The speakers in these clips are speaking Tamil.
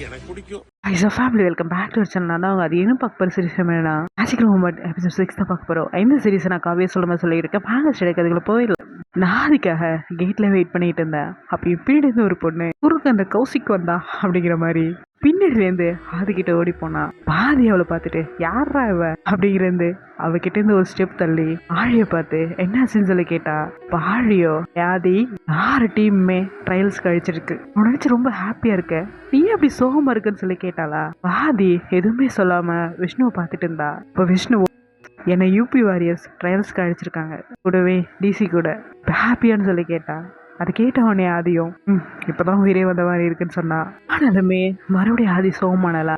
எனக்கு பிடிக்கும். Ice family welcome back to channel. தான் அது என்ன பார்க்க போகிற சீரிஸ் வேணா மேஜிக் மூமெண்ட் எபிசோட் 6 தான் பார்க்க போகிறோம். இந்த சீரிஸ் நான் காவிய சொல்ல சொல்லியிருக்கேன். பாங்க ஸ்டேக்கு அதுக்குள்ள போயிடலாம். நான் அதுக்காக கேட்ல வெயிட் பண்ணிட்டு இருந்தேன். அப்போ இப்படி இருந்து ஒரு பொண்ணு குறுக்கு அந்த கௌசிக்கு வந்தா அப்படிங்கிற மாதிரி பின்னாடிலேருந்து ஆதிக்கிட்ட ஓடி போனா. பாதி அவளை பார்த்துட்டு யாரா இவ அப்படிங்கிறது அவகிட்ட இருந்து ஒரு ஸ்டெப் தள்ளி ஆழிய பார்த்து என்னாச்சுன்னு சொல்லி கேட்டா. ஆழியோ யாதி 6 டீமுமே ட்ரையல்ஸ் கழிச்சிருக்கு, உனக்கு ரொம்ப ஹாப்பியா இருக்க, நீ அப்படி சோகமா இருக்குன்னு சொல்லி கேட்டாளா. பாதி எதுவுமே சொல்லாம விஷ்ணுவை பார்த்துட்டு இருந்தா. இப்போ விஷ்ணு என்னை யூபி வாரியர்ஸ் ட்ரையல்ஸ் கழிச்சிருக்காங்க, கூடவே டிசி கூட ஹாப்பியான்னு சொல்லி கேட்டா. அது கேட்டவனே ஆதியும் இப்பதான் உயிரே வந்த மாதிரி இருக்குன்னு சொன்னா. ஆனாலுமே மறுபடியும் ஆதி சோகமானலா.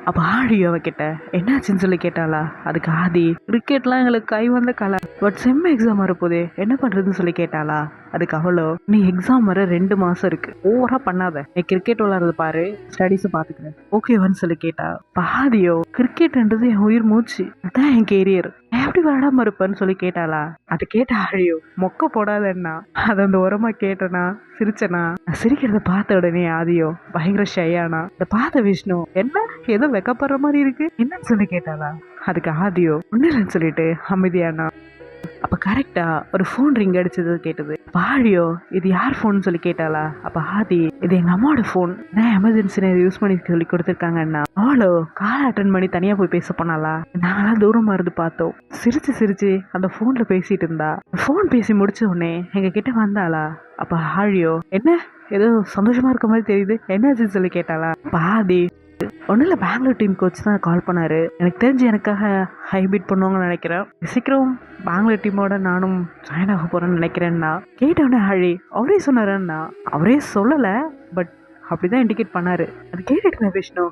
அப்போ ஆழியும் அவகிட்ட என்னாச்சுன்னு சொல்லி கேட்டாளா. அதுக்கு ஆதி கிரிக்கெட்லாம் எங்களுக்கு கை வந்த கலை, பட் செம் எக்ஸாம் வரப்போதே என்ன பண்றதுன்னு சொல்லி கேட்டாளா. அதுக்கு அவளோ நீ எக்ஸாம் வர 2 மாசம் இருக்கு, ஓவரா பண்ணாத, நீ கிரிக்கெட் விளையாடுறது பாரு, ஸ்டடீஸ பாத்துக்கிறேன், ஓகேவான்னு சொல்லி கேட்டா. பாதியோ கிரிக்கெட்ன்றது என் உயிர் மூச்சு, அதான் என் கேரியர், எப்படி விளையாடாம இருப்பேன்னு சொல்லி கேட்டாளா. அது கேட்ட ஆழியோ மொக்க போடாதன்னா. அதை அந்த உரமா கேட்டனா சிரிச்சனா. சிரிக்கிறத பார்த்த உடனே ஆதியோ பயங்கர ஷையானா. அதை பார்த்த விஷ்ணு என்ன ஏதோ வெக்கப்படுற மாதிரி இருக்கு என்னன்னு சொல்லி கேட்டாளா. அதுக்கு ஆதியோ ஒன்னும் இல்லைன்னு சொல்லிட்டு அமைதியானா. அப்ப கரெக்டா ஒரு ஃபோன் ரிங் அடிச்சது கேட்டது. ஆழியோ இது யார் ஃபோன் சொல்லி கேட்டாளா. அப்ப ஆதி இது எங்க அம்மாவோட ஃபோன், நான் எமர்ஜென்சி யூஸ் பண்ணி சொல்லி கொடுத்துருக்காங்கன்னா. அவளோ கால் அட்டன் பண்ணி தனியா போய் பேச போனாலா. நாங்களாம் தூரமா இருந்து பார்த்தோம். சிரிச்சு சிரிச்சு அந்த போன்ல பேசிட்டு இருந்தா. போன் பேசி முடிச்ச உடனே எங்க கிட்ட வந்தாளா. அப்ப ஆழியோ என்ன ஏதோ சந்தோஷமா இருக்க மாதிரி தெரியுது, என்னாச்சுன்னு சொல்லி கேட்டாளா. பாதி ஒன்றும் இல்லை, பெங்களூர் டீம் கோச் தான் கால் பண்ணாரு, எனக்கு தெரிஞ்சு எனக்காக ஹைபீட் பண்ணுவாங்கன்னு நினைக்கிறேன், சீக்கிரம் பெங்களூர் டீமோட நானும் ஜாயின் ஆக போறேன்னு நினைக்கிறேன்னா. கேட்டவனே ஆழி அவரே சொன்னாருன்னா. அவரே சொல்லலை, பட் அப்படிதான் இண்டிகேட் பண்ணாரு. அது கேட்டுட்டு விஷ்ணு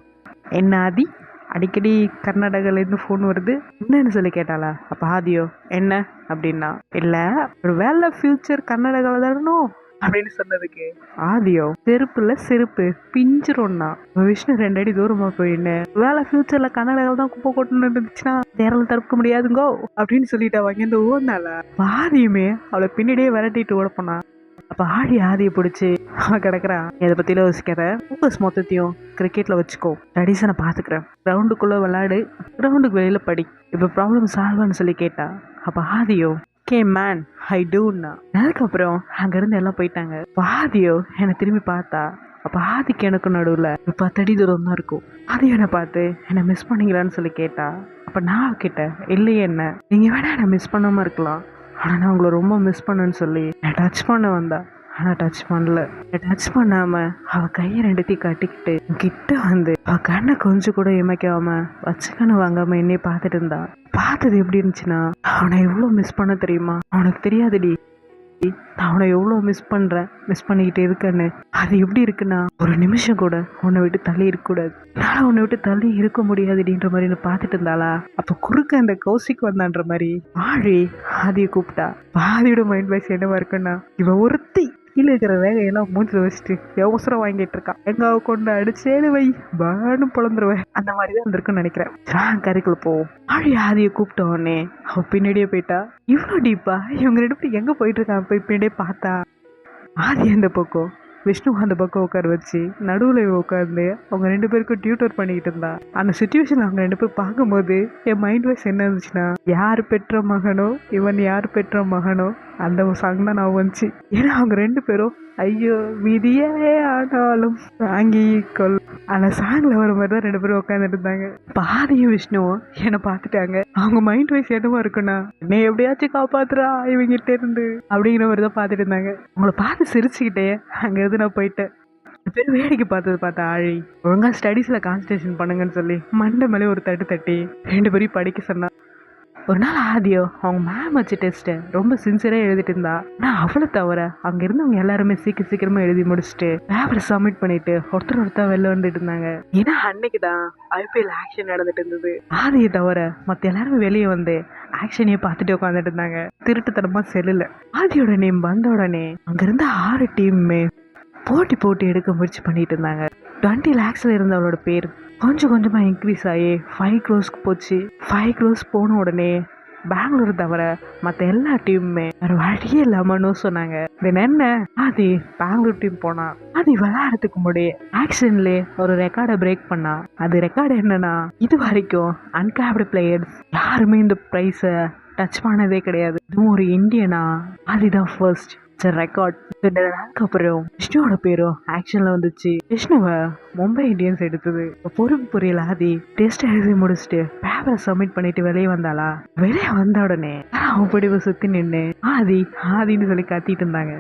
என்ன ஆதி அடிக்கடி கர்நாடகாலேருந்து ஃபோன் வருது என்னன்னு சொல்லி கேட்டாளா. அப்போ ஆதியோ என்ன அப்படின்னா இல்லை ஒரு வேலை ஃபியூச்சர் கர்நாடகாவில் தானோ அப்படின்னு சொன்னதுக்கு ஆதியோ செருப்புல செருப்பு பிஞ்சிரும்னா. விஷ்ணு 2 அடி தூரமா போயின்னு வேலை ஃபியூச்சர்ல கர்நாடகாவில் தான் குப்பை கொட்டணும் இருந்துச்சுன்னா நேரில் தடுக்க முடியாதுங்கோ அப்படின்னு சொல்லிட்டு அவங்க இந்த ஓடினால. ஆதியுமே அவளை பின்னாடியே விரட்டிட்டு ஓட போனா. அப்ப ஆடி ஆதியை பிடிச்சி அவன் கிடக்குறான், இதை பத்தியில யோசிக்காத, ஃபோக்கஸ் மொத்தத்தையும் கிரிக்கெட்ல வச்சுக்கோ, ஸ்டடீஸை நான் பாத்துக்கிறேன், கிரவுண்டுக்குள்ள விளையாடு, கிரவுண்டுக்கு வெளியில படி, இப்ப ப்ராப்ளம் சால்வான்னு சொல்லி கேட்டா. அப்ப ஆதியோ கே மேன் ஐ டூன்னா. அதுக்கப்புறம் அங்கிருந்து எல்லாம் போயிட்டாங்க. ஆதியோ என்னை திரும்பி பார்த்தா. அப்ப ஆதிக்கு எனக்கு நடுவுல 10 அடி தூரம் தான் இருக்கும். ஆதியோ என்னை பார்த்து என்னை மிஸ் பண்ணீங்களான்னு சொல்லி கேட்டா. அப்ப நான் கிட்ட இல்லையே என்ன, நீங்க வேணா என்னை மிஸ் பண்ணாம இருக்கலாம், ஆனா நான் உங்களை ரொம்ப மிஸ் பண்ணேன்னு சொல்லி என்னை டச் பண்ண வந்தா. ஆனா டச் பண்ணல. டச் பண்ணாம அவ கையை 2த்தையும் கட்டிக்கிட்டு கிட்ட வந்து அவ கண்ணை கொஞ்சம் கூட இமைக்காம வச்சுக்கன்னு வாங்காம என்னைய பார்த்துட்டு இருந்தா. பார்த்தது எப்படி இருந்துச்சுன்னா, அவனை எவ்வளோ மிஸ் பண்ண தெரியுமா, அவனுக்கு தெரியாதுடி நான் அவனை எவ்வளோ மிஸ் பண்ணிக்கிட்டே இருக்கேன்னு. அது எப்படி இருக்குன்னா, ஒரு நிமிஷம் கூட உன்னை விட்டு தள்ளி இருக்கக்கூடாது, என்னால் உன்னை விட்டு தள்ளி இருக்க முடியாதுடின்ற மாதிரி நான் பார்த்துட்டு இருந்தாளா. அப்போ குறுக்க அந்த கௌசிக்கு வந்தான்ற மாதிரி ஆழி ஆதியை கூப்பிட்டா. ஆதியோட மைண்ட் வாய்ஸ் என்னவா இருக்குன்னா, இவன் ஒருத்தி கீழே இருக்கிற வேகையெல்லாம் மூஞ்சில் வச்சுட்டு அவசரம் வாங்கிட்டு இருக்கான், எங்க கொண்டு அடிச்சேன்னு வை பானு பொழந்துருவேன், அந்த மாதிரி தான் இருந்திருக்குன்னு நினைக்கிறேன். கரைக்குள்ள போவோம். ஆழி ஆதியை கூப்பிட்ட உடனே அவ பின்னாடியே போயிட்டா. இவ்வளோ டீப்பா இவங்க 2 பேரும் எங்க போயிட்டு இருக்காங்க போய் பின்னாடியே பார்த்தா. ஆதி அந்த பக்கம் விஷ்ணு அந்த பக்கம் உட்கார வச்சு நடுவில் உட்காந்து அவங்க 2 பேருக்கும் டியூட்டர் பண்ணிக்கிட்டு இருந்தா. அந்த சுச்சுவேஷன் அவங்க 2 பேரும் பார்க்கும்போது என் மைண்ட் வாய்ஸ் என்ன இருந்துச்சுன்னா, யார் பெற்ற மகனோ இவன் யார் பெற்ற மகனோ அந்த சாங் தான் நான் வந்துச்சு. ஏன்னா அவங்க 2 பேரும் ஐயோ விதியே ஆனாலும் வாங்கி கொள் அந்த சாங்ல வர மாதிரி தான் 2 பேரும் உட்காந்துட்டு இருந்தாங்க. பாதியும் விஷ்ணுவும் என்னை பார்த்துட்டாங்க. அவங்க மைண்ட் வாய்ஸ் என்னவா இருக்குன்னா, என்னை எப்படியாச்சும் காப்பாத்துறா இவங்கிட்ட இருந்து அப்படிங்கிற மாதிரி தான் பார்த்துட்டு இருந்தாங்க. உங்களை பார்த்து சிரிச்சுக்கிட்டே அங்க இருந்து நான் போயிட்டேன். பேர் வேடிக்கை பார்த்தா ஆழி ஒழுங்கா ஸ்டடீஸ்ல கான்சன்ட்ரேஷன் பண்ணுங்கன்னு சொல்லி மண்டை மேலே ஒரு தட்டு தட்டி 2 பேரையும் படிக்க சொன்னா. ஒரு நாள் ஆதியோ அவங்க மேம் வச்சு டெஸ்ட்டை ரொம்ப சின்சியராக எழுதிட்டு இருந்தா. ஆனால் அவளை தவிர அங்கே இருந்தவங்க எல்லாருமே சீக்கிரமா எழுதி முடிச்சுட்டு பேப்பரை சப்மிட் பண்ணிட்டு ஒருத்தர் வெளில வந்துட்டு இருந்தாங்க. ஏன்னா அன்னைக்கு தான் IPL ஆக்ஷன் நடந்துட்டு இருந்தது. ஆதியை தவிர மற்ற எல்லாருமே வெளியே வந்து ஆக்ஷனையே பார்த்துட்டு உட்காந்துட்டு இருந்தாங்க, திருட்டுத்தனமா செல்லுல. ஆதியோட நேம் வந்த உடனே அங்கிருந்த 6 டீமுமே போட்டி எடுக்க முயற்சி பண்ணிட்டு இருந்தாங்க. 20 lakhsல இருந்த அவளோட பேர் கொஞ்சம் கொஞ்சமா இன்க்ரீஸ் ஆகி 5 crores போச்சு. 5 crores போன உடனே பெங்களூர் தவிர மற்ற எல்லா டீமுமே வேற வழியே இல்லாமன்னு சொன்னாங்க. தென் என்ன ஆதி பெங்களூர் டீம் போனா ஆதி விளையாடுறதுக்கு முன்னாடி ஆக்ஷன்லேயே ஒரு ரெக்கார்டை பிரேக் பண்ணா. அது ரெக்கார்டு என்னன்னா, இது வரைக்கும் அன்கேப்டு பிளேயர்ஸ் யாருமே இந்த ப்ரைஸை டச் பண்ணதே கிடையாது. இதுவும் ஒரு இந்தியனா அதுதான் ஃபர்ஸ்ட் ரெக்கார்ட். அதுக்கப்புறம் விஷ்ணுவோட பேரும் ஆக்ஷன்ல வந்துச்சு. விஷ்ணுவை மும்பை இந்தியன்ஸ் எடுத்தது. பொறுப்பு புரியல ஆதி டெஸ்ட் எழுதி முடிச்சுட்டு பேப்பரை சப்மிட் பண்ணிட்டு வெளியே வந்தாளா. வெளியே வந்த உடனே அவன் பிடிவை சுத்தி நின்று ஆதி ஆதின்னு சொல்லி கத்திட்டு இருந்தாங்க.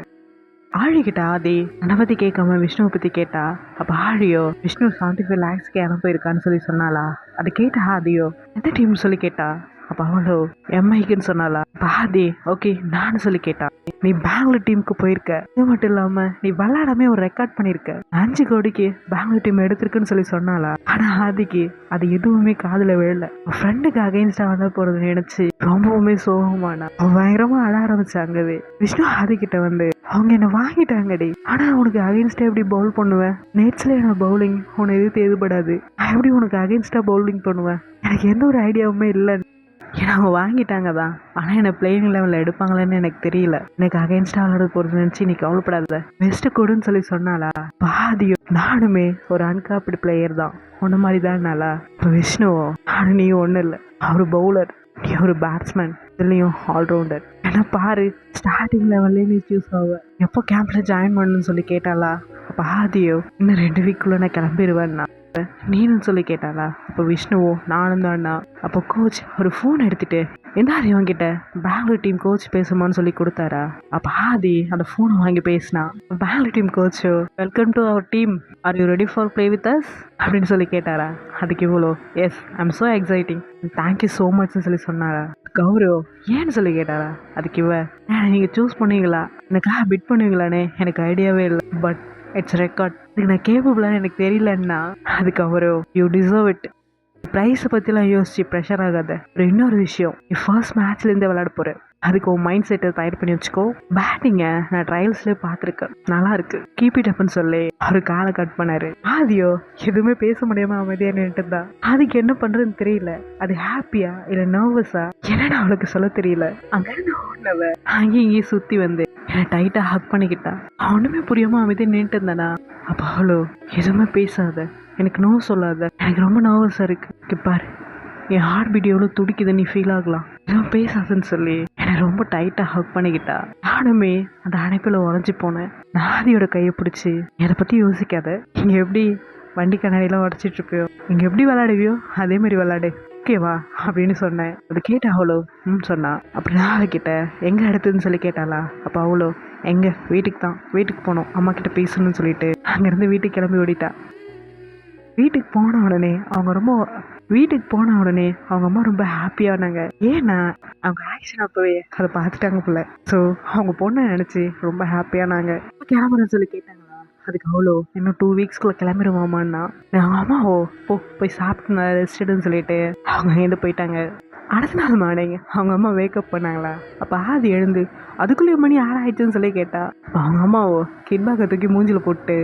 ஆழிக்கிட்ட ஆதி அதை பத்தி கேட்காம விஷ்ணுவை பத்தி கேட்டா. அப்ப ஆழியோ விஷ்ணு 75 lakhs அனுப்பியிருக்கான்னு சொல்லி சொன்னாலா. அதை கேட்ட ஆதியோ எந்த டீம் சொல்லி கேட்டா. அப்ப அவளோ எம்ஐக்குன்னு சொன்னாலா. ஆதி ஓகே நானும் சொல்லி கேட்டா. நீ பெங்களூர் டீமுக்கு போயிருக்க, இது மட்டும் இல்லாம நீ விளையாடாம ஒரு ரெக்கார்ட் பண்ணிருக்க, 5 கோடிக்கு பெங்களூர் டீம் எடுத்திருக்குன்னு சொல்லி சொன்னாலா. ஆனா ஆதிக்கு அது எதுவுமே காதுல விழல. ஃப்ரெண்டுக்கு அகைன்ஸ்டா வந்த போறது நினைச்சு ரொம்பவுமே சோகமானா பயங்கரமா அழ ஆரம்பிச்சாங்கவே. விஷ்ணு ஆதி கிட்ட வந்து அவங்க என்ன வாங்கிட்டாங்கடி, ஆனா உனக்கு அகைன்ஸ்டா எப்படி பவுல் பண்ணுவேன், நேட்ஸ்ல என்ன பவுலிங் உனக்கு எது எதுபடாது, எப்படி உனக்கு அகைன்ஸ்டா பவுலிங் பண்ணுவேன், எனக்கு எந்த ஒரு ஐடியாவுமே இல்லை. ஏன்னா அவங்க வாங்கிட்டாங்க தான், ஆனால் என்னை பிளேயிங் லெவலில் எடுப்பாங்களேன்னு எனக்கு தெரியல, எனக்கு அகைன்ஸ்டாக விளையாட போகிறது நினச்சி நீ கவலைப்படாத, பெஸ்ட்டு கொடுன்னு சொல்லி சொன்னாலா. பாதியோ நானுமே ஒரு அன்காப்டு பிளேயர் தான், ஒன்று மாதிரி தான்னாலா. இப்போ விஷ்ணுவோ ஆனால் நீ ஒன்றும் இல்லை, அவர் பவுலர், நீ ஒரு பேட்ஸ்மேன், இதுலேயும் ஆல்ரவுண்டர். ஏன்னா பாரு ஸ்டார்டிங் லெவல்லே நீ சூஸ் ஆவ, எப்போ கேம்பில் ஜாயின் பண்ணணும்னு சொல்லி கேட்டாலா. அப்போ ஆதியோ இன்னும் 2 வீக்குள்ளே நான் கிளம்பிடுவேன்னா நீனும் சொல்லி கேட்டாளா. அப்போ விஷ்ணுவோ நானும் தான்ண்ணா. அப்போ கோச் ஒரு ஃபோன் எடுத்துட்டு என்னாரு இவங்கிட்ட பெங்களூர் டீம் கோச் பேசுமான்னு சொல்லி கொடுத்தாரா. அப்போ ஆதி அந்த ஃபோனை வாங்கி பேசினா. பெங்களூர் டீம் கோச்சோ வெல்கம் டு அவர் team, are you ready for play with us அப்படின்னு சொல்லி கேட்டாரா. அதுக்கு இவ்வளோ yes I am so exciting thank you so மச்னு சொல்லி சொன்னாரா. கௌரவ் ஏன்னு சொல்லி கேட்டாரா. அதுக்கு இவ நீங்கள் சூஸ் பண்ணுவீங்களா, எனக்காக பிட் பண்ணுவீங்களானே எனக்கு ஐடியாவே இல்லை, பட் இட்ஸ் ரெக்கார்ட், இதுக்கு நான் கேப்பபிளான்னு எனக்கு தெரியலன்னா. அதுக்கு அவரோ யூ டிசர்வ் இட், ப்ரைஸை பற்றிலாம் யோசிச்சு ப்ரெஷர் ஆகாத. இன்னொரு விஷயம், நீ ஃபர்ஸ்ட் மேட்ச்லேருந்தே விளையாட போகிற, அதுக்கு உன் மைண்ட் செட்டை தயார் பண்ணி வச்சுக்கோ. பேட்டிங்கை நான் ட்ரையல்ஸ்லேயே பார்த்துருக்கேன், நல்லா இருக்கு, கீப் இட் அப்னு சொல்லி அவர் காலை கட் பண்ணாரு. ஆதியோ எதுவுமே பேச முடியாமல் அமைதியாக நின்றுட்டு இருந்தா. அதுக்கு என்ன பண்ணுறதுன்னு தெரியல, அது ஹாப்பியா இல்லை நர்வஸா என்னன்னு அவளுக்கு சொல்ல தெரியல. அங்கேருந்து ஓடினவ அங்கேயும் இங்கேயும் சுற்றி வந்து என்னை டைட்டாக ஹக் பண்ணிக்கிட்டா. ஒன்றுமே புரியாமல் அமைதியாக நின்றுட்டு இருந்தானா. அப்போ அவளோ எதுவுமே பேசாத, எனக்கு நோ சொல்லாத, எனக்கு ரொம்ப நர்வஸாக இருக்கு பாரு, என் ஹார்ட் பீட் எவ்வளோ துடிக்குது நீ ஃபீல் ஆகலாம், எதுவும் பேசாதுன்னு சொல்லி என்னை ரொம்ப டைட்டாக ஹக் பண்ணிக்கிட்டா. நானுமே அந்த அணைப்பில் உடஞ்சி போனேன். நாதியோட கையை பிடிச்சி எதை பற்றி யோசிக்காத, இங்கே எப்படி வண்டி கண்ணாடியெல்லாம் உடச்சிட்டு இருப்பியோ, இங்கே எப்படி விளையாடுவியோ அதே மாதிரி விளையாடு ஓகேவா அப்படின்னு சொன்னேன். அது கேட்ட அவளோ சொன்னா. அப்படி நான் கிட்ட எங்கே எடுத்துன்னு சொல்லி கேட்டாளா. அப்போ அவளோ எங்கே வீட்டுக்கு தான், வீட்டுக்கு போனோம், அம்மா கிட்ட பேசணும்னு சொல்லிட்டு அங்கேருந்து வீட்டுக்கு கிளம்பி ஓடிட்டா. வீட்டுக்கு போன உடனே அவங்க அம்மா ரொம்ப ஹாப்பியானாங்க. ஏன்னா அவங்க ஆக்ஷன் அப்பவே அதை பார்த்துட்டாங்க போல. ஸோ அவங்க பொண்ணை நினச்சி ரொம்ப ஹாப்பியானாங்க. கிளம்புறேன்னு சொல்லி கேட்டாங்களா. அதுக்கு அவ்வளோ இன்னும் 2 வீக்ஸ்குள்ளே கிளம்பிடுவாமான்னா. அவங்க அம்மாவோ போய் சாப்பிட்டு ரெஸ்ட் எடுன்னு சொல்லிட்டு அவங்க எழுந்து போயிட்டாங்க. அடுத்த நாள் மார்னிங் அவங்க அம்மா வேக்கப் பண்ணாங்களா. அப்போ ஆதி எழுந்து அதுக்குள்ளேயே மணி 6 ஆயிடுச்சுன்னு சொல்லி கேட்டா. அப்போ அவங்க அம்மாவோ கிட்பேக்கை தூக்கி மூஞ்சில் போட்டு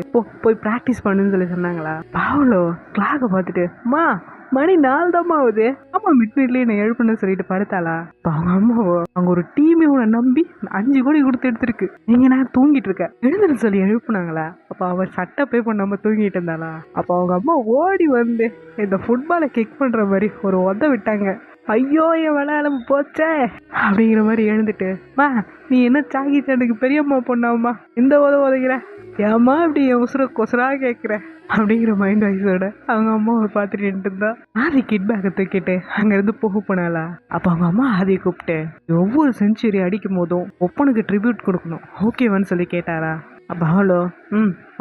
போய் ப்ராக்டிஸ் பண்ணுன்னு சொல்லி சொன்னாங்களா. பாவலோ கிளாக்கை பார்த்துட்டு அம்மா மணி 4 தான் ஆகுது, அம்மா மிட் நைட்லேயே என்னை எழுப்புன்னு சொல்லிட்டு படுத்தாளா. இப்போ அவங்க அம்மாவோ அவங்க ஒரு டீமே உன்னை நம்பி 5 கோடி கொடுத்து எடுத்துருக்கு, நீங்க நான் தூங்கிட்டு இருக்க எழுதுன்னு சொல்லி எழுப்புனாங்களா. அப்போ அவர் சட்டை பே பண்ணாம தூங்கிட்டு இருந்தாளா. அப்போ அவங்க அம்மா ஓடி வந்து இந்த ஃபுட்பாலை கிக் பண்ற மாதிரி ஒரு உத விட்டாங்க. ஐயோ என் விளையாட போச்சே அப்படிங்கிற மாதிரி எழுந்துட்டு, மா நீ என்ன சாக்கி சாண்டுக்கு பெரியம்மா பொண்ணாமா இந்த உதவுற, ஏம்மா இப்படி என் உசுர கொசரா கேட்குற அப்படிங்கிற மைண்ட் வாய்ஸோட அவங்க அம்மாவை பார்த்துட்டு இருந்தா. ஆதி கிட் பேக்கை தூக்கிட்டு அங்கேருந்து போனாளா. அப்போ அவங்க அம்மா ஆதியை கூப்பிட்டு ஒவ்வொரு செஞ்சுரி அடிக்கும் போதும் ஒப்பனுக்கு ட்ரிபியூட் கொடுக்கணும் ஓகேவான்னு சொல்லி கேட்டாரா. அப்போ அவளோ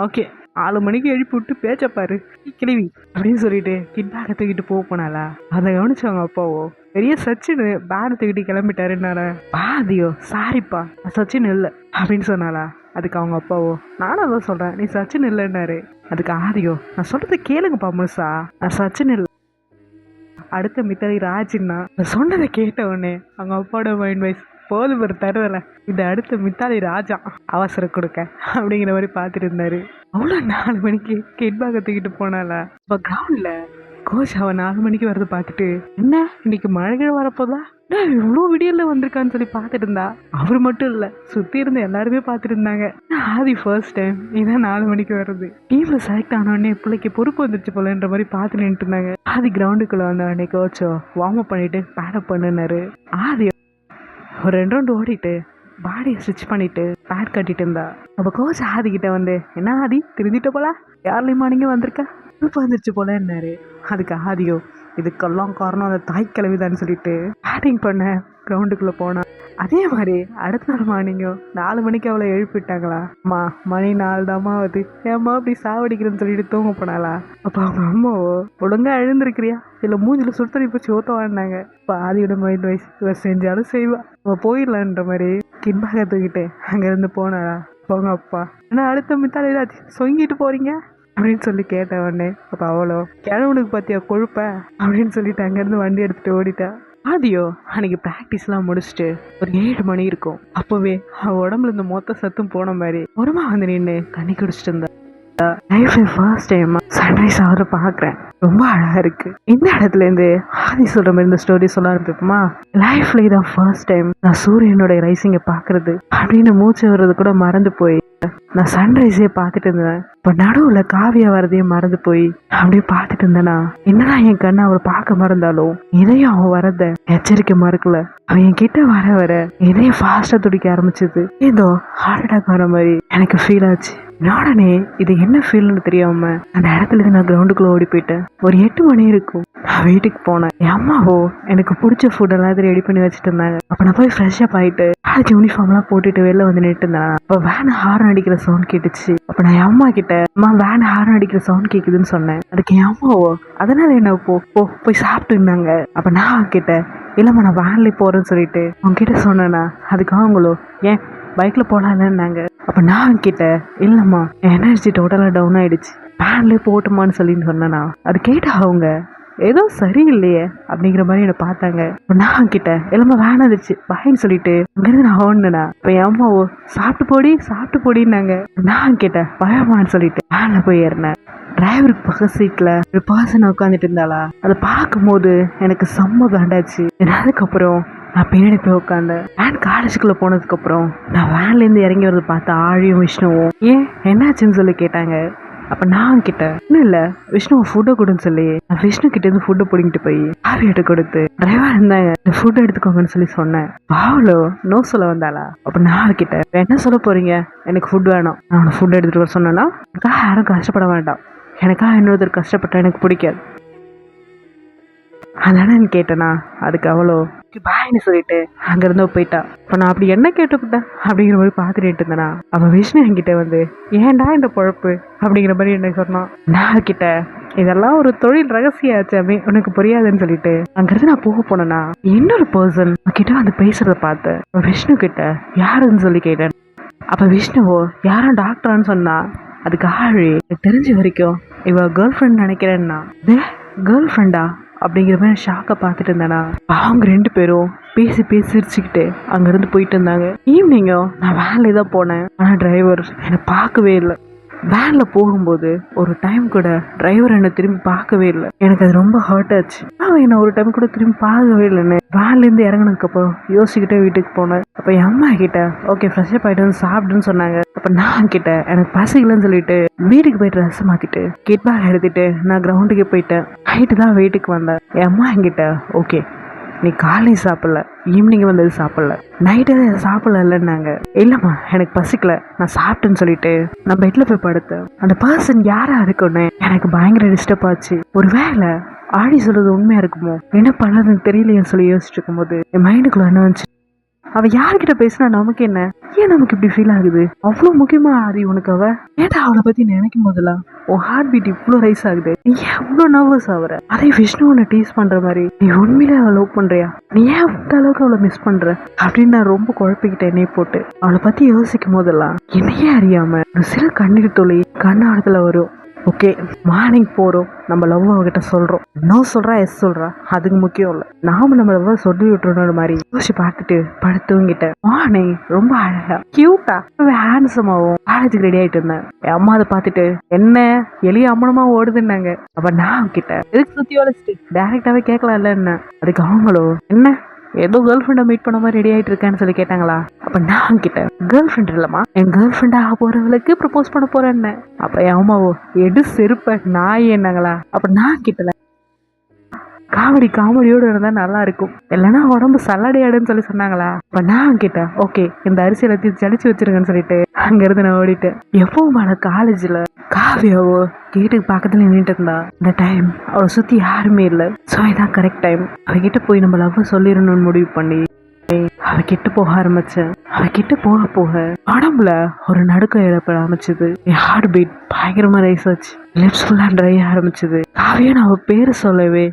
ஓகே 4 மணிக்கு எழுப்பி விட்டு பேச்சப்பாரு கிளவி அப்படின்னு சொல்லிட்டு கிட் பேக்கை தூக்கிட்டு போனாளா. அதை கவனிச்சவங்க அப்பாவோ பெரிய சச்சின் பேரை தூக்கிட்டு கிளம்பிட்டாருன்னாரா. பாதியோ சாரிப்பா சச்சின் இல்லை அப்படின்னு சொன்னாளா. அதுக்கு அவங்க அப்பாவோ நானும் அதான் சொல்கிறேன் நீ சச்சின் இல்லைன்னாரு. அதுக்கு ஆதியோ நான் சொல்கிறது கேளுங்கப்பா முழுசா, நான் சச்சின் இல்லை, அடுத்த மித்தாலி ராஜின்னா. நான் சொன்னதை கேட்ட உடனே அவங்க அப்பாவோட மைண்ட் வைஸ் போதும் ஒரு தருதலை, இந்த அடுத்த மித்தாலி ராஜா அவசரம் கொடுக்க அப்படிங்கிற மாதிரி பார்த்துட்டு இருந்தாரு. அவ்வளோ 4 மணிக்கு கிட் பேக்கை தூக்கிட்டு போனால. இப்போ கிரவுண்டில் கோச் அவன் 4 மணிக்கு வரது பார்த்துட்டு, என்ன இன்னைக்கு மழை வரப்போதா, இவ்வளோ விடியல்ல வந்திருக்கான்னு சொல்லி பார்த்துட்டு இருந்தா. அவர் மட்டும் இல்ல, சுத்தி இருந்த எல்லாருமே பார்த்துட்டு இருந்தாங்க. ஆதி ஃபர்ஸ்ட் டைம் இதான் 4 மணிக்கு வர்றது. டீம்ல செலக்ட் ஆனோடனே பிள்ளைக்கு பொறுப்பு வந்துருச்சு போலன்ற மாதிரி பார்த்து நின்றுட்டு இருந்தாங்க. ஆதி கிரவுண்டுக்குள்ள வந்தவனே கோச்சோ வார்ம் அப் பண்ணிட்டு பேடப் பண்ணுனாரு. ஆதி ஒரு 2 ரவுண்ட் ஓடிட்டு பாடியை ஸ்டிச் பண்ணிட்டு பேட் கட்டிட்டு இருந்தா. அப்ப கோச் ஆதி கிட்ட வந்து, என்ன ஆதி திருந்திட்ட போல, யார்லி மார்னிங்கே வந்திருக்க, பொறுப்பு வந்துருச்சு போலன்னாரு. அதுக்கு ஆதியோ, இதுக்கெல்லாம் காரணம் அந்த தாய் கிழவிதான்னு சொல்லிட்டு பேட்டிங் பண்ண கிரவுண்டுக்குள்ள போனா. அதே மாதிரி அடுத்த நாள் மார்னிங்கோ 4 மணிக்கு அவளை எழுப்பிட்டாங்களா. அம்மா மணி 4 தாம்மா ஆகுது, ஏம்மா அப்படி சாவடிக்கிறேன்னு சொல்லிட்டு தூங்க போனாளா. அப்ப அவங்க அம்மாவோ, ஒழுங்கா எழுந்திருக்கிறியா இல்ல மூஞ்சில சுடுதண்ணி போச்சு ஓத்த வாழ்ந்தாங்க. இப்போ ஆதியோட மைண்ட் வைஸ் இவர் செஞ்சாலும் செய்வா, அவ போயிடலான்ற மாதிரி கிட்பாக தூக்கிட்டு அங்க இருந்து போனாளா. போங்க அப்பா, ஏன்னா அடுத்த மித்தால ஏதாச்சும் சொங்கிட்டு போறீங்க அப்படின்னு சொல்லி கேட்ட உடனே அப்ப அவளோ, கிழவனுக்கு பத்தியா கொழுப்ப அப்படின்னு சொல்லிட்டு அங்கிருந்து வண்டி எடுத்துட்டு ஓடிட்டா. ஆதியோ அன்னைக்கு ப்ராக்டிஸ்லாம் முடிச்சுட்டு ஒரு 7 மணி இருக்கும். அப்பவே அவ உடம்புல இந்த மொத்த சத்தும் போன மாதிரி ஒருமா வந்து நின்று தண்ணி குடிச்சிட்டு இருந்தா. லைஃப்ல ஃபர்ஸ்ட் டைம் சன்ரைஸ் ஆகிற பாக்குறேன், ரொம்ப அழகா இருக்கு. இந்த இடத்துல இருந்து ஆதி சொல்ற மாதிரி இந்த ஸ்டோரி சொல்ல ஆரம்பிப்போமா. லைஃப்ல இதான் ஃபர்ஸ்ட் டைம் நான் சூரியனோட ரைசிங்க பாக்குறது அப்படின்னு மூச்சு வர்றது கூட மறந்து போய் நான் சன்ரைஸே பார்த்துட்டு இருந்தேன். இப்ப நடுவுல காவியா வரதையே மறந்து போய் அப்படியே பார்த்துட்டு இருந்தேனா, என்னடா என் கண்ணு அவளை பார்க்க மறந்தாலும் இதையும் அவன் வரத எச்சரிக்கை மறுக்கல. அவன் என் கிட்ட வர வர இதையும் ஃபாஸ்டா துடிக்க ஆரம்பிச்சது. ஏதோ ஹார்ட் அட்டாக் வர மாதிரி எனக்கு ஃபீல் ஆச்சு. உடனே இது என்ன ஃபீல்னு தெரியாம அந்த இடத்துல இருந்து நான் கிரவுண்டுக்குள்ள ஓடி போயிட்டேன். ஒரு 8 மணி இருக்கும். நான் வீட்டுக்கு போனேன். என் அம்மாவோ எனக்கு பிடிச்ச ஃபுட் எல்லாம் ரெடி பண்ணி வச்சுட்டு இருந்தாங்க. அப்ப நான் போய் ஃப்ரெஷ் அப் ஆயிட்டு யூனிஃபார்ம் எல்லாம் போட்டுட்டு வெளில வந்து நின்று இருந்தேன். அப்ப வேன் ஹார்ன் அடிக்கிற சவுண்ட் கேட்டுச்சு. அப்ப நான் என் அம்மா கிட்ட, அம்மா வேன் ஹார்ன் அடிக்கிற சவுண்ட் கேக்குதுன்னு சொன்னேன். அதுக்கு என் அம்மாவோ, அதனால என்ன போய் சாப்பிட்டு இருந்தாங்க. அப்ப நான் அவங்க கிட்ட, இல்லம்மா நான் வேன்ல போறேன்னு சொல்லிட்டு அவங்க கிட்ட சொன்னேன்னா, அதுக்கு அவங்களோ, ஏன் பைக்ல போலாம்னாங்க. அப்ப நான் கிட்ட, இல்லம்மா எனர்ஜி டோட்டலா டவுன் ஆயிடுச்சு, வேன்ல போட்டுமான்னு சொல்லி சொன்னா. அது கேட்ட அவங்க ஏதோ சரியில்லையே அப்படிங்கிற மாதிரி என்ன பார்த்தாங்க. நான் கிட்ட எல்லாமே வேணாந்துச்சு பாயின்னு சொல்லிட்டு அங்கிருந்து நான் ஓடுனா. இப்ப என் அம்மாவோ, சாப்பிட்டு போடினாங்க. நான் கிட்ட பயமான்னு சொல்லிட்டு வேன்ல போய் ஏறினேன். டிரைவருக்கு பக்கத்து சீட்ல ஒரு பர்சன் உட்காந்துட்டு இருந்தாளா. அதை பார்க்கும் போது எனக்கு செம்ம காண்டாச்சு. அதுக்கப்புறம் நான் பின்னாடி போய் உட்காந்தேன். வேன் காலேஜுக்குள்ள போனதுக்கு அப்புறம் நான் வேன்ல இருந்து இறங்கி வரது பார்த்த ஆழியும் விஷ்ணுவும், ஏன் என்னாச்சுன்னு சொல்லி கேட்டாங்க. அப்ப நான் கிட்ட, இன்னும் இல்ல விஷ்ணுவை ஃபுட்டை கொடுன்னு சொல்லி நான் விஷ்ணு கிட்ட இருந்து ஃபுட்டை பிடிங்கிட்டு போய் ஆவியிட்ட கொடுத்து டிரைவர் இருந்தாங்க, இந்த ஃபுட் எடுத்துக்கோங்கன்னு சொல்லி சொன்னேன். பாவலோ நோ சொல்ல வந்தாளா. அப்ப நான் கிட்ட, என்ன சொல்ல போறீங்க, எனக்கு ஃபுட் வேணும், நான் ஃபுட் எடுத்துட்டு வர சொன்னேன்னா எனக்காக யாரும் கஷ்டப்பட வேண்டாம், எனக்காக இன்னொருத்தர் கஷ்டப்பட்டா எனக்கு பிடிக்காது, அதானே கேட்டேனா. அதுக்கு அவ்வளோ பாய்னு சொல்லிட்டு அங்கிருந்து போயிட்டா. இப்ப நான் அப்படி என்ன கேட்டுக்கிட்டேன் அப்படிங்கிற மாதிரி பார்த்துட்டு இருந்தேனா. அவன் விஷ்ணு என்கிட்ட வந்து, ஏன்டா இந்த பொழப்பு அப்படிங்கிற மாதிரி என்ன சொன்னான். நான் கிட்ட, இதெல்லாம் ஒரு தொழில் ரகசியம் ஆச்சு அப்படின்னு உனக்கு புரியாதுன்னு சொல்லிட்டு அங்கிருந்து நான் போக போனேன்னா, இன்னொரு பர்சன் கிட்ட வந்து பேசுறத பார்த்தேன். விஷ்ணு கிட்ட யாருன்னு சொல்லி கேட்டேன். அப்ப விஷ்ணுவோ, யாரும் டாக்டரான்னு சொன்னா. அதுக்கு ஆழி, தெரிஞ்ச வரைக்கும் இவ கேர்ள் ஃப்ரெண்ட் நினைக்கிறேன்னா. கேர்ள் ஃப்ரெண்டா அப்படிங்கிற மாதிரி ஷாக்கை பார்த்துட்டு இருந்தேனா. அவங்க 2 பேரும் பேசி சிரிச்சுக்கிட்டு அங்கிருந்து போயிட்டு இருந்தாங்க. ஈவினிங்கும் நான் வேன்ல தான் போனேன். ஆனா டிரைவர் என்னை பார்க்கவே இல்லை. வேன்ல போகும்போது ஒரு டைம் கூட டிரைவர் என்னை திரும்பி பார்க்கவே இல்லை. எனக்கு அது ரொம்ப ஹர்ட் ஆச்சு. அவன் என்ன ஒரு டைம் கூட திரும்பி பார்க்கவே இல்லைன்னு வேன்ல இருந்து இறங்கினதுக்கு அப்புறம் யோசிச்சுக்கிட்டே வீட்டுக்கு போனேன். அப்ப என் அம்மா கிட்ட, ஓகே ஃப்ரெஷ் அப் ஆயிட்டு வந்து சாப்பிடுன்னு சொன்னாங்க. அப்ப நான் கிட்ட, எனக்கு பசிக்கலன்னு சொல்லிட்டு வீட்டுக்கு போய் ட்ரெஸ் மாத்திட்டு கிட் பேக் எடுத்துட்டு நான் கிரவுண்டுக்கே போயிட்டேன். நைட்டு தான் வீட்டுக்கு வந்தேன். என் அம்மா என்கிட்ட, ஓகே நீ காலையும் சாப்பிடல, ஈவினிங் வந்தது சாப்பிடல, நைட்டு சாப்பிடலன்னாங்க. இல்லம்மா எனக்கு பசிக்கல, நான் சாப்பிட்டேன்னு சொல்லிட்டு நான் பெட்ல போய் படுத்தேன். அந்த பர்சன் யாரா இருக்குன்னு எனக்கு பயங்கர டிஸ்டர்ப் ஆச்சு. ஒரு வேளை ஆடி சொல்றது உண்மையா இருக்குமோ, என்ன பண்ணதுன்னு தெரியலையேன்னு சொல்லி யோசிச்சுட்டு இருக்கும் போது என் மைண்டுக்குள்ள என்ன வந்துச்சு, அவ யார்கிட்ட பேசினா நமக்கு என்ன, ஏன் நமக்கு இப்படி ஃபீல் ஆகுது, அவ்வளவு முக்கியமா ஆதி உனக்கு அவ, ஏன்டா அவளை பத்தி நினைக்கும் போதெல்லாம் உன் ஹார்ட் பீட் இவ்வளவு ரைஸ் ஆகுது, நீ ஏன் இவ்வளவு நர்வஸ் ஆகுற, அதே விஷ்ணு உன்னை டீஸ் பண்ற மாதிரி நீ உண்மையிலே அவளை லவ் பண்றியா, நீ ஏன் இந்த அளவுக்கு அவளை மிஸ் பண்ற அப்படின்னு நான் ரொம்ப குழப்பிக்கிட்டேன். என்னை போட்டு அவளை பத்தி யோசிக்கும் போதெல்லாம் என்னையே அறியாம ஒரு சில கண்ணீர் துளி கண்ணாடத்துல வரும். ஓகே மார்னிங் போகிறோம், நம்ம லவ் அவகிட்ட சொல்கிறோம். நோ சொல்கிறா எஸ் சொல்கிறா அதுக்கு முக்கியம் இல்லை, நாம நம்ம லவ் சொல்லி விட்டுறோம் மாதிரி யோசிச்சு பார்த்துட்டு படுத்துங்கிட்டேன். மார்னிங் ரொம்ப அழகா கியூட்டா ஹேண்ட்ஸமாவும் காலேஜுக்கு ரெடி ஆகிட்டு இருந்தேன். என் அம்மா அதை பார்த்துட்டு என்ன எளிய அம்மனமா ஓடுதுன்னாங்க. அப்போ நான் கிட்ட எதுக்கு சுற்றி வளைச்சிட்டு டேரெக்டாகவே கேட்கலாம் இல்லை என்ன. அதுக்கு அவங்களும் என்ன ஏதோ கேர்ள் ஃப்ரெண்டை மீட் பண்ண மாதிரி ரெடி ஆகிட்டு இருக்கேன்னு சொல்லி கேட்டாங்களா. அப்போ நான் கிட்ட கேர்ள் ஃப்ரெண்ட் இல்லைம்மா, என் கேர்ள் ஃப்ரெண்டாக போகிறவங்களுக்கு ப்ரப்போஸ் பண்ண போகிறேன்னு. அப்போ என் அம்மாவோ எடு செருப்ப நாய் என்னங்களா. அப்போ நான் கிட்டல காமெடியோடு இருந்தால் நல்லா இருக்கும், இல்லைன்னா உடம்பு சல்லடையாடுன்னு சொல்லி சொன்னாங்களா. இப்போ நான் கிட்ட ஓகே இந்த அரிசி எல்லாத்தையும் ஜலிச்சு வச்சிருங்கன்னு சொல்லிட்டு அங்கேருந்து நான் ஓடிட்டேன். எப்பவும் மேலே காலேஜில் காவியாவோ கேட்டுக்கு பக்கத்துல நின்றுட்டு இருந்தா. இந்த டைம் அவளை சுற்றி யாருமே இல்லை. ஸோ இதான் கரெக்ட் டைம். அவகிட்ட போய் நம்ம லவ் சொல்லிடணும்னு முடிவு பண்ணி அவகிட்ட போக ஆரம்பிச்சேன். அவகிட்ட போக போக உடம்புல ஒரு நடுக்கம் ஏற்பட ஆரம்பிச்சது. என் ஹார்ட் பீட் பயங்கரமா ரைஸ் ஆச்சு, லிப்ஸ் ஃபுல்லா ட்ரை ஆரம்பிச்சது. காவியா நான் அவ பேரை சொல்லவே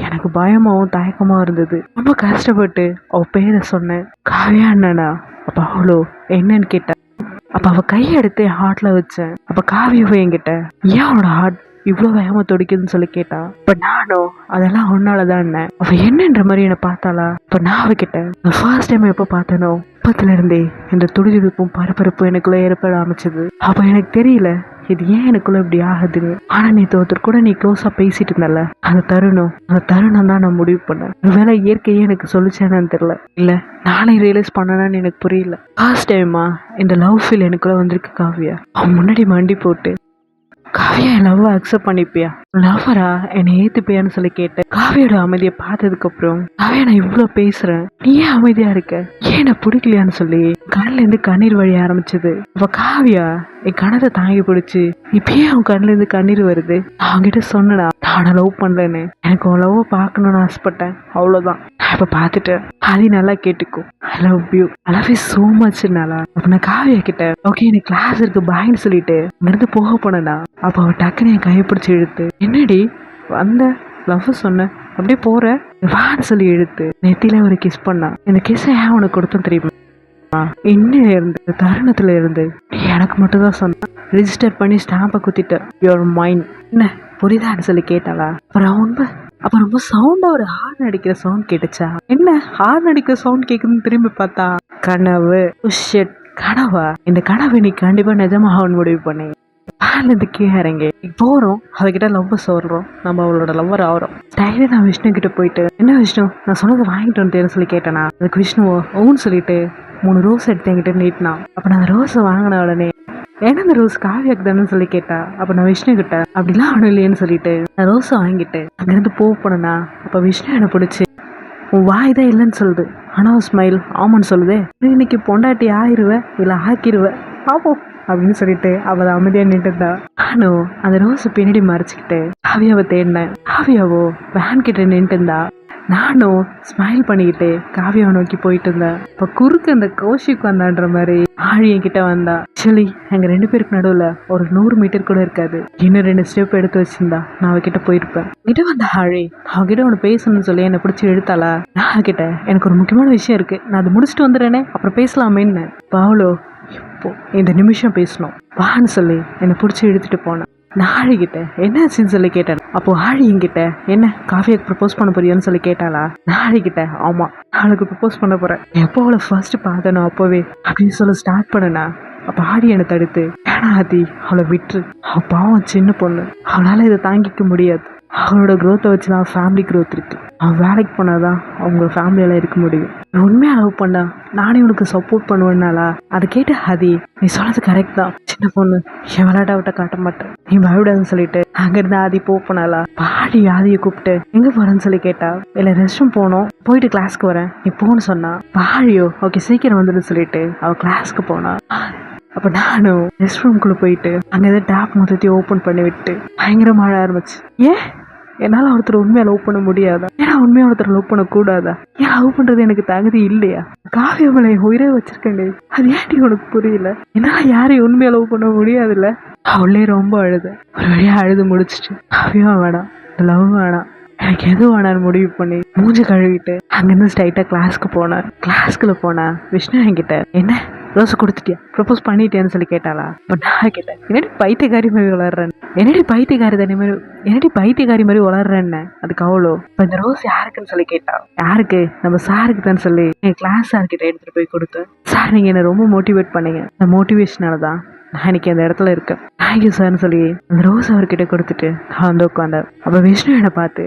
எனக்கு பயமாவும் தயக்கமாவும் இருந்தது. ரொம்ப கஷ்டப்பட்டு அவ பேரை சொன்னேன், காவியா அண்ணனா. அப்ப அவளோ என்னன்னு கேட்டா. அப்ப அவ கையெடுத்து என் ஹார்ட்ல வச்சேன். அப்ப காவியாவை என்கிட்ட ஏன் அவனோட ஹார்ட் இவ்வளோ வேகமா துடிக்குதுன்னு சொல்லி கேட்டா. இப்ப நானும் அதெல்லாம் ஒன்னாலதான் அவ என்னன்ற மாதிரி என்னை பார்த்தாளா. இப்ப நான் அவகிட்ட ஃபர்ஸ்ட் டைம் எப்ப பார்த்தனோ அப்பத்துல இருந்தே இந்த துடிதுடிப்பும் பரபரப்பும் எனக்குள்ள ஏற்பட ஆரம்பிச்சது. அப்ப எனக்கு தெரியல இது ஏன் எனக்குள்ள இப்படி ஆகுதுன்னு. ஆனா நீ ஒருத்தர் கூட நீ க்ளோஸா பேசிட்டு இருந்தல, அந்த தருணம் தான் நான் முடிவு பண்ணேன். ஒருவேளை இயற்கையே எனக்கு சொல்லிச்சேன்னு தெரியல, இல்ல நானே ரியலைஸ் பண்ணனான்னு எனக்கு புரியல. ஃபர்ஸ்ட் டைமா இந்த லவ் ஃபீல் எனக்குள்ள வந்திருக்கு காவியா. அவன் முன்னாடி மண்டி போட்டு காவியா என் லவ் அக்செப்ட் பண்ணிப்பியா, லவ்வரா என்னை ஏத்துப்பியான்னு சொல்லி கேட்டேன். காவியோட அமைதியை பார்த்ததுக்கு அப்புறம் காவியா நான் இவ்வளவு பேசுறேன் நீ ஏன் அமைதியா இருக்க, ஏன் என்ன பிடிக்கலையான்னு சொல்லி கண்ணுல இருந்து கண்ணீர் வழிய ஆரம்பிச்சது. அப்ப காவியா என் கணத்தை தாங்கி பிடிச்சு இப்பயே அவன் கண்ணுல இருந்து கண்ணீர் வருது. அவன்கிட்ட சொன்னடா நான் லவ் பண்ணலன்னு, எனக்கு உன் லவ் பார்க்கணும்னு ஆசைப்பட்டேன், அவ்வளவுதான். நான் இப்ப பாத்துட்டேன், அது நல்லா கேட்டுக்கோ. I love you, I love you so much. நல்லா அப்ப நான் காவியா கிட்ட ஓகே எனக்கு கிளாஸ் இருக்கு பாய்ன்னு சொல்லிட்டு இங்கிருந்து போக போனேன்னா. அப்ப அவ டக்குன்னு என் கையை பிடிச்சி இழுத்து என்னடி வந்த லவ் சொன்ன அப்படியே போற வான்னு சொல்லி இழுத்து நெத்தில ஒரு கிஸ் பண்ணா. இந்த கிஸ் ஏன் உனக்கு கொடுத்தோம் தெரியுமா, இன்னும் இருந்து தருணத்துல இருந்து நீ எனக்கு மட்டும் தான் சொன்ன, ரிஜிஸ்டர் பண்ணி ஸ்டாம்பை குத்திட்ட, யுவர் மைண்ட் என்ன புரியுதான்னு சொல்லி கேட்டாளா. அப்புறம் ரொம்ப சவுண்டா ஒரு ஹார்ன் அடிக்கிற சவுண்ட் கேட்டுச்சா. என்ன ஹார்ன் அடிக்கிற சவுண்ட் கேக்குதுன்னு திரும்பி பார்த்தா கனவு. கனவா, இந்த கனவு நீ கண்டிப்பா நிஜமாகனு முடிவு பண்ணி இருந்து கீழே இறங்கி போறோம். அவகிட்ட லவ் சொல்றோம், நம்ம அவளோட லவ்வர் ஆகிறோம். டைல நான் விஷ்ணு கிட்ட போயிட்டு என்ன விஷ்ணு நான் சொன்னதை வாங்கிட்டு வந்து சொல்லி கேட்டேனா. அதுக்கு விஷ்ணுவோ ஓன்னு சொல்லிட்டு 3 ரோஸ் எடுத்து என்கிட்ட நீட்டினா. அப்ப நான் அந்த ரோஸை வாங்கின உடனே ஏன்னா அந்த ரோஸ் காவியாக்கு தானே சொல்லி கேட்டா. அப்ப நான் விஷ்ணு கிட்ட அப்படிலாம் அவனும் இல்லையேன்னு சொல்லிட்டு நான் ரோஸை வாங்கிட்டு அங்கிருந்து போனா. அப்ப விஷ்ணு என்னை பிடிச்சி உன் வாய் தான் இல்லைன்னு சொல்லுது, ஆனா ஸ்மைல் ஆமான்னு சொல்லுதே, இன்னைக்கு பொண்டாட்டி ஆயிருவ இல்ல ஆக்கிடுவ பாப்போம் அப்படின்னு சொல்லிட்டு அவளை அமைதியா நின்றுதா. நானும் அந்த ரோஸை பின்னாடி மறைச்சிக்கிட்டு காவியாவை தேடினேன். காவியாவோ வேன் கிட்ட நின்றுட்டு இருந்தா. நானும் ஸ்மைல் பண்ணிக்கிட்டு காவியாவை நோக்கி போயிட்டு இருந்தேன். இப்ப குறுக்கு அந்த கௌஷிக் வந்தான்ற மாதிரி ஆழி என்கிட்ட வந்தா. ஆக்சுவலி எங்க 2 பேருக்கு நடுவுல ஒரு 100 மீட்டர் கூட இருக்காது. இன்னும் 2 ஸ்டெப் எடுத்து வச்சிருந்தா நான் அவகிட்ட போயிருப்பேன். கிட்ட வந்த ஆழி அவகிட்ட ஒன்று பேசணும்னு சொல்லி என்னை பிடிச்சி எடுத்தாளா. நான் அவகிட்ட எனக்கு ஒரு முக்கியமான விஷயம் இருக்கு, நான் அதை முடிச்சுட்டு வந்துடுறேனே அப்புறம் பேசலாமேன்னு. பாவலோ இப்போ இந்த நிமிஷம் பேசணும் வான்னு சொல்லி என்னை பிடிச்சி இழுத்துட்டு போனேன். நான் ஆழிகிட்ட என்னாச்சுன்னு சொல்லி கேட்டேன். அப்போ ஆழி என்கிட்ட என்ன காவியாக்கு ப்ரப்போஸ் பண்ண போறியான்னு சொல்லி கேட்டாளா. நான் ஆழிகிட்ட ஆமா அவளுக்கு ப்ரப்போஸ் பண்ண போறேன், எப்போ அவளை ஃபர்ஸ்ட் பார்த்தனோ அப்போவே அப்படின்னு சொல்லி ஸ்டார்ட் பண்ணனா. அப்ப ஆடி என்னை தடுத்து ஏன்னா ஆதி அவளை விட்டுரு, அவ பாவம் சின்ன பொண்ணு, அவளால இதை தாங்கிக்க முடியாது, அவளோட க்ரோத்தை வச்சுதான் ஃபேமிலி க்ரோத் இருக்கு, அவன் வேலைக்கு போனாதான் அவங்க ஃபேமிலியெல்லாம் இருக்க முடியும், உண்மையா லவ் பண்ணா நானே உனக்கு சப்போர்ட் பண்ணுவேன்னாலா. அதை கேட்டு ஆதி நீ சொன்னது கரெக்ட் தான், சின்ன பொண்ணு என் விளையாட்ட விட்ட காட்ட மாட்டேன், நீ பயவிடாதுன்னு சொல்லிட்டு அங்கிருந்து ஆதி போனாலா. பாடி ஆதியை கூப்பிட்டு எங்க போறேன்னு சொல்லி கேட்டா. இல்ல ரெஸ்ட் ரூம் போனோம், போயிட்டு கிளாஸ்க்கு வரேன் நீ போன்னு சொன்னா. பாழியோ ஓகே சீக்கிரம் வந்துடுன்னு சொல்லிட்டு அவ கிளாஸ்க்கு போனா. அப்ப நானும் ரெஸ்ட் ரூம்குள்ள போயிட்டு அங்க ஏதாவது டேப் மொத்தத்தையும் ஓப்பன் பண்ணி விட்டு பயங்கர மழை ஆரம்பிச்சு. ஏன் என்னால ஒருத்தர் உண்மையா லவ் பண்ண முடியாதா, ஏன்னா உண்மையா ஒருத்தர் லவ் பண்ண கூடாதா, ஏன் லவ் பண்றது எனக்கு தகுதி இல்லையா, காவியமலை உயிரே வச்சிருக்கேன், அது ஏன்டி உனக்கு புரியல, என்னால யாரையும் உண்மையா லவ் பண்ண முடியாதுல்ல. அவளே ரொம்ப அழுத ஒரு வழியா அழுது முடிச்சிட்டு காவியம் வேணாம் லவ் வேணாம் எனக்கு எது வேணாலும் முடிவு பண்ணி மூஞ்சி கழுவிட்டு அங்கேருந்து ஸ்ட்ரைட்டாக கிளாஸ்க்கு போனேன். கிளாஸ்க்குள்ள போனேன். விஷ்ணு என்கிட்ட என்ன ரோஸ் கொடுத்துட்டியா, ப்ரப்போஸ் பண்ணிட்டேன்னு சொல்லி கேட்டாளா? பட் நான் கேட்டேன், என்னடி பைத்தியக்காரி மாதிரி வளர்றேன், என்னடி பைத்தியக்காரி மாதிரி வளர்றேன்னு. அதுக்கு அவ்வளோ இப்போ இந்த ரோஸ் யாருக்குன்னு சொல்லி கேட்டா. யாருக்கு? நம்ம சாருக்கு தான் சொல்லி என் கிளாஸ் சார்கிட்ட எடுத்துட்டு போய் கொடுத்தேன். சார் நீங்க என்ன ரொம்ப மோட்டிவேட் பண்ணீங்க, இந்த மோட்டிவேஷனால தான் நான் இன்னைக்கு அந்த இடத்துல இருக்கேன், தேங்க்யூ சார்னு சொல்லி அந்த ரோஸ் அவர்கிட்ட கொடுத்துட்டு நான் வந்து உட்காந்தேன். அப்போ விஷ்ணு என்னை பார்த்து,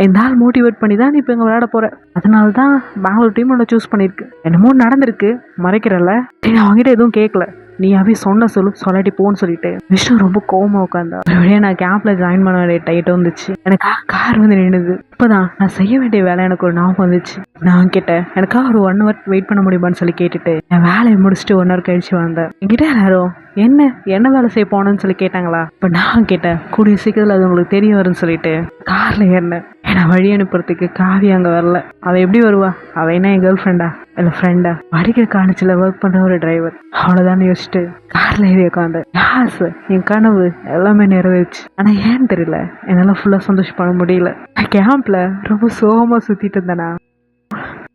இந்த ஆள் மோட்டிவேட் பண்ணி தான் நீ இப்போ இங்கே விளையாட போற, அதனால தான் பெங்களூர் டீம் உன்னை சூஸ் பண்ணியிருக்கு, என்னமோ நடந்திருக்கு மறைக்கிறல்ல, நான் அவங்ககிட்ட எதுவும் கேட்கல, நீயாவே சொல்லாட்டி போன்னு சொல்லிட்டு விஷ்ணு ரொம்ப கோவமா உட்காந்தா. ஒருவேளையா நான் கேம்ப்ல ஜாயின் பண்ண வேண்டிய டைட் வந்துச்சு. எனக்கு கார் வந்து நின்னுது. இப்பதான் நான் செய்ய வேண்டிய வேலை எனக்கு ஒரு ஞாபகம் வந்துச்சு. நான் கேட்டேன், எனக்காக ஒரு 1 hour வெயிட் பண்ண முடியுமான்னு சொல்லி கேட்டுட்டு என் வேலையை முடிச்சுட்டு 1 hour கழிச்சு வந்தேன். என்கிட்ட எல்லாரும் என்ன வேலை செய்ய போனோன்னு சொல்லி கேட்டாங்களா? இப்போ நான் கேட்டேன், கூடிய சீக்கிரத்தில் அது உங்களுக்கு தெரிய வரும்னு சொல்லிட்டு கார்ல ஏறினேன். ஏன்னா வழி அனுப்புறதுக்கு காவி அங்கே வரல. அவள் எப்படி வருவா? அவள் என்ன என் கேர்ள் ஃப்ரெண்டா இல்லை ஃப்ரெண்டா? படிக்கிற காலேஜில் ஒர்க் பண்ணுற ஒரு டிரைவர், அவ்வளோதான் யோசிச்சுட்டு கார்ல ஏறி உட்காந்தேன். யாஸ் என் கனவு எல்லாமே நிறைவேறுச்சு. ஆனால் ஏன்னு தெரியல என்னால் ஃபுல்லாக சந்தோஷப்பட முடியல. கேம்ப்ல ரொம்ப சோகமாக சுற்றிட்டு இருந்தேனா,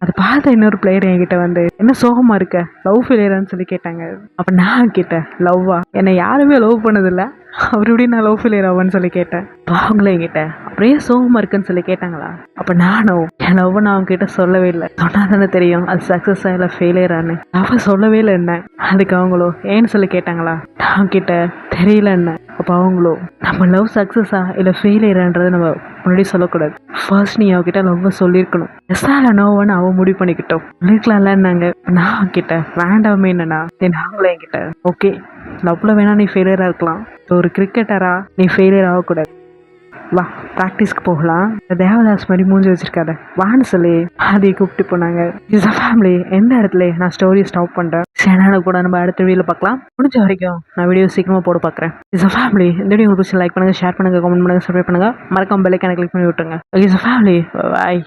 அதை பார்த்த இன்னொரு பிளேயர் என்கிட்ட வந்து, என்ன சோகமா இருக்க, லவ் ஃபெயிலியரான்னு சொல்லி கேட்டாங்க. அப்ப நான் கேட்டேன், லவ்வா? என்னை யாருமே லவ் பண்ணதில்ல, அவர் எப்படி நான் லவ் ஃபெயிலியர் ஆவான்னு சொல்லி கேட்டேன். அவங்களே என்கிட்ட அப்படியே சோகமா இருக்குன்னு சொல்லி கேட்டாங்களா? அப்ப நானும் என் லவ் நான் அவங்க கிட்ட சொல்லவே இல்லை. சொன்னா தானே தெரியும் அது சக்சஸ் ஆகல ஃபெயிலியரான்னு. அவ சொல்லவே இல்லை என்ன. அதுக்கு அவங்களோ ஏன்னு சொல்லி கேட்டாங்களா? நான் கிட்ட தெரியல என்ன. அப்போ அவங்களோ, நம்ம லவ் சக்ஸஸா இல்லை ஃபெயிலியரான்றதை நம்ம முன்னாடி சொல்லக்கூடாது, ஃபர்ஸ்ட் நீ அவகிட்ட லவ்வை சொல்லியிருக்கணும், எஸ்ஸால நோவன்னு அவன் முடிவு பண்ணிக்கிட்டோம், சொல்லிருக்கலாம்லன்னாங்க. நான் கிட்ட வேண்டாமே என்னன்னா நாங்களே என்கிட்ட, ஓகே லவ்ல வேணா நீ ஃபெயிலியராக இருக்கலாம், ஒரு கிரிக்கெட்டரா நீ ஃபெயிலியர் ஆகக்கூடாது, வா ப்ராக்டிஸ்க்கு போகலாம், தேவதாஸ் மாதிரி மூஞ்சி வச்சிருக்காத வான்னு சொல்லி அதை கூப்பிட்டு போனாங்க. Is a family. எந்த இடத்துல நான் ஸ்டோரியை ஸ்டாப் பண்ணுறேன். சேனலை கூட நம்ம அடுத்த வீடியோவில் பார்க்கலாம். முடிஞ்ச வரைக்கும் நான் வீடியோ சீக்கிரமாக போட பார்க்குறேன். Is a family. இந்த வீடியோ உங்களுக்கு லைக் பண்ணுங்கள், ஷேர் பண்ணுங்கள், கமெண்ட் பண்ணுங்கள், சப்ஸ்கிரைப் பண்ணுங்கள், மறக்காம பெல் ஐகானை கிளிக் பண்ணி விட்டுருங்க. Is a family. பாய்.